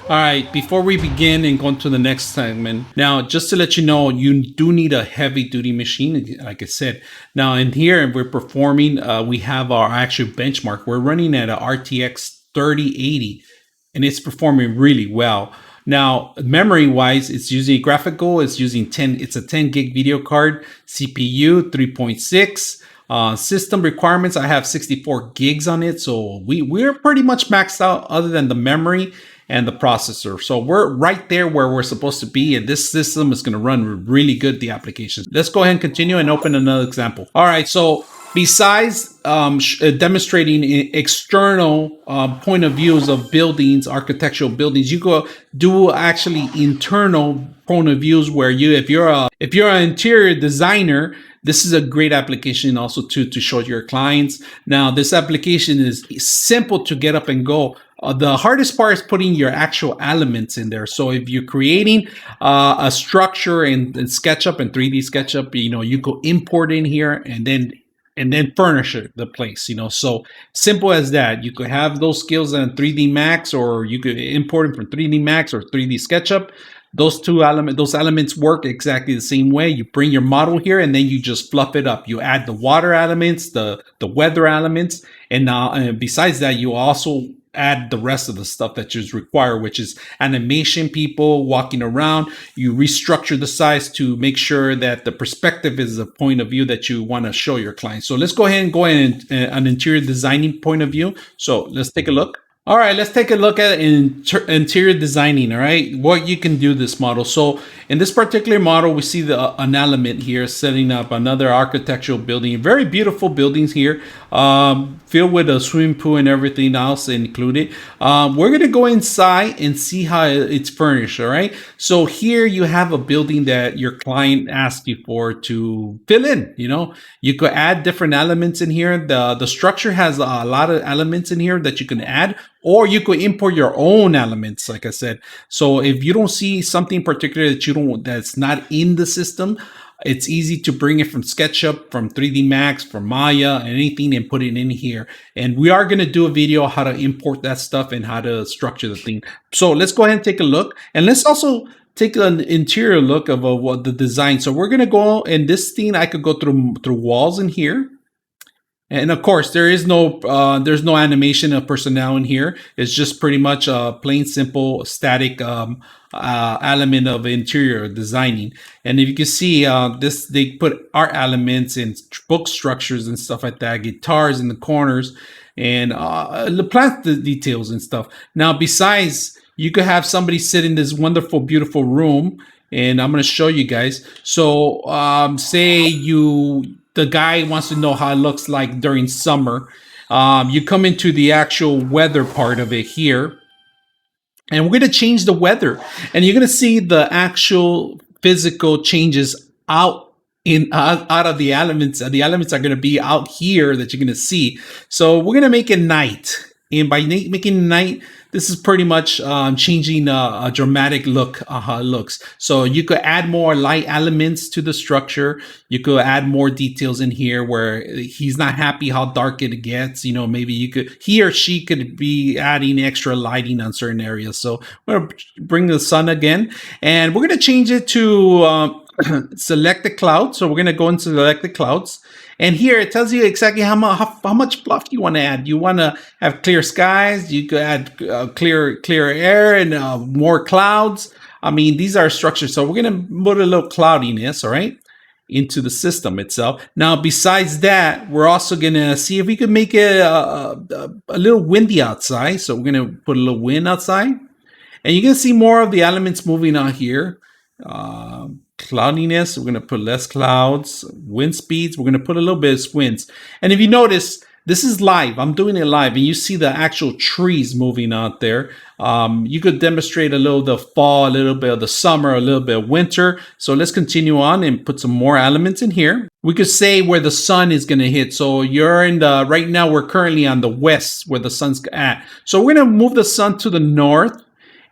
All right, before we begin and go into the next segment, now just to let you know, you do need a heavy duty machine, like I said. Now in here, we're performing, we have our actual benchmark. We're running at a RTX 3080 and it's performing really well. Now, memory wise, it's using graphical, it's using 10, it's a 10 gig video card, CPU 3.6. System requirements, I have 64 gigs on it, so we're pretty much maxed out other than the memory and the processor. So we're right there where we're supposed to be, and this system is going to run really good, the application. Let's go ahead and continue and open another example. All right, so besides demonstrating external point of views of buildings, architectural buildings, you go do actually internal point of views where if you're an interior designer, this is a great application also to show your clients. Now, this application is simple to get up and go. The hardest part is putting your actual elements in there. So if you're creating a structure in SketchUp and 3D SketchUp, you could import in here and then furnish the place, so simple as that. You could have those skills in 3D Max, or you could import it from 3D Max or 3D SketchUp. Those elements work exactly the same way. You bring your model here and then you just fluff it up. You add the water elements, the weather elements, and besides that, you also add the rest of the stuff that you require, which is animation, people walking around. You restructure the size to make sure that the perspective is the point of view that you want to show your client. So let's go ahead and an interior designing point of view. So let's take a look. All right, let's take a look at interior designing. All right, what you can do this model. So in this particular model, we see an element here setting up another architectural building. Very beautiful buildings here, filled with a swimming pool and everything else included. We're gonna go inside and see how it's furnished. All right, so here you have a building that your client asked you for to fill in. You could add different elements in here. The structure has a lot of elements in here that you can add, or you could import your own elements, like I said. So if you don't see something particular that's not in the system, it's easy to bring it from SketchUp, from 3D Max, from Maya, and anything, and put it in here. And we are going to do a video how to import that stuff and how to structure the thing. So let's go ahead and take a look. And let's also take an interior look of what the design. So we're going to go in this thing. I could go through walls in here. And of course, there's no animation of personnel in here. It's just pretty much a plain, simple, static element of interior designing. And if you can see, they put art elements and book structures and stuff like that, guitars in the corners, and the plant details and stuff. Now, besides, you could have somebody sit in this wonderful, beautiful room, and I'm going to show you guys. So, say the guy wants to know how it looks like during summer. You come into the actual weather part of it here, and we're going to change the weather, and you're going to see the actual physical changes out of the elements. The elements are going to be out here that you're going to see. So we're going to make it night, and by making it night, this is pretty much changing a dramatic look, how it looks. So you could add more light elements to the structure. You could add more details in here where he's not happy how dark it gets. Maybe he or she could be adding extra lighting on certain areas. So we're going to bring the sun again, and we're going to change it to select the cloud. So we're going to go and select the clouds. And here it tells you exactly how much fluff you want to add. You want to have clear skies. You could add clear air and more clouds. I mean, these are structures. So we're going to put a little cloudiness, all right, into the system itself. Now, besides that, we're also going to see if we can make it a little windy outside. So we're going to put a little wind outside. And you can see more of the elements moving out here. Cloudiness, we're going to put less clouds. Wind speeds, we're going to put a little bit of winds. And if you notice, this is live. I'm doing it live, and you see the actual trees moving out there. You could demonstrate a little of the fall, a little bit of the summer, a little bit of winter. So let's continue on and put some more elements in here. We could say where the sun is going to hit. So you're right now we're currently on the west where the sun's at. So we're going to move the sun to the north.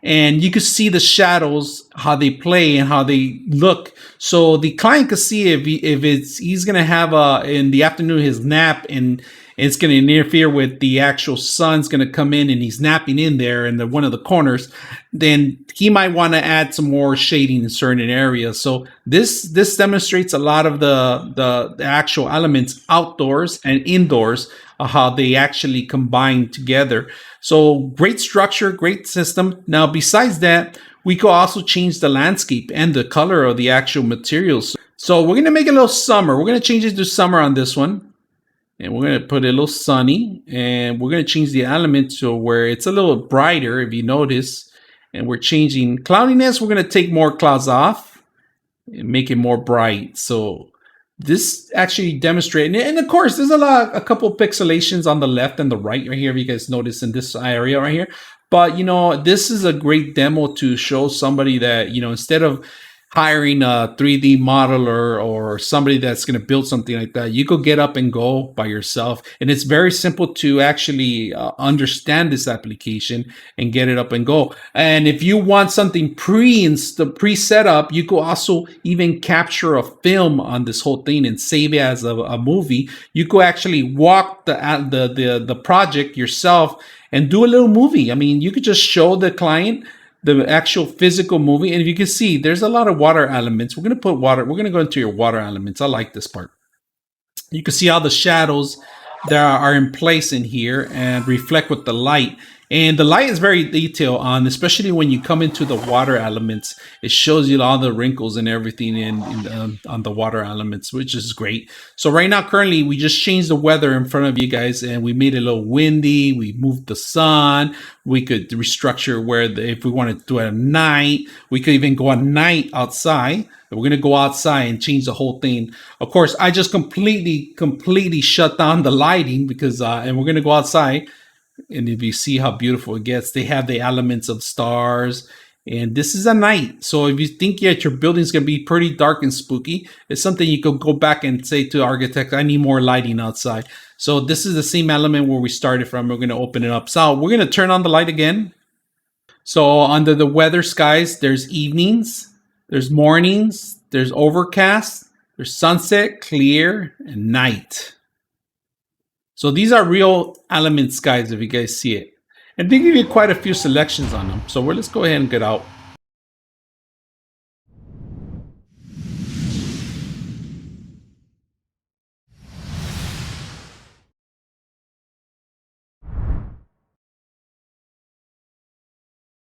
And you can see the shadows, how they play and how they look. So the client can see if he's going to have in the afternoon his nap, and it's going to interfere with the actual sun's going to come in and he's napping in there in one of the corners, then he might want to add some more shading in certain areas. So this demonstrates a lot of the actual elements outdoors and indoors, how they actually combine together. So great structure, great system. Now, besides that, we could also change the landscape and the color of the actual materials. So we're going to make it a little summer. We're going to change it to summer on this one. And we're going to put it a little sunny. And we're going to change the element to where it's a little brighter, if you notice. And we're changing cloudiness. We're going to take more clouds off and make it more bright. So this actually demonstrates, and of course, there's a couple pixelations on the left and the right here, if you guys notice in this area right here. But, this is a great demo to show somebody that, instead of hiring a 3D modeler or somebody that's going to build something like that, you could get up and go by yourself. And it's very simple to actually understand this application and get it up and go. And if you want something pre-set up, you could also even capture a film on this whole thing and save it as a movie. You could actually walk the project yourself and do a little movie. I mean, you could just show the client the actual physical movie. And if you can see, there's a lot of water elements. We're going to put water. We're going to go into your water elements. I like this part. You can see how the shadows that are in place in here and reflect with the light. And the light is very detailed on, especially when you come into the water elements. It shows you all the wrinkles and everything on the water elements, which is great. So right now, currently, we just changed the weather in front of you guys, and we made it a little windy. We moved the sun. We could restructure if we want to do it at night. We could even go at night outside. We're going to go outside and change the whole thing. Of course, I just completely shut down the lighting because, and we're going to go outside. And if you see how beautiful it gets, they have the elements of stars. And this is a night. So if you think your building's going to be pretty dark and spooky, it's something you could go back and say to the architect, I need more lighting outside. So this is the same element where we started from. We're going to open it up. So we're going to turn on the light again. So under the weather skies, there's evenings, there's mornings, there's overcast, there's sunset, clear, and night. So these are real elements, guys, if you guys see it. And they give you quite a few selections on them. So let's go ahead and get out.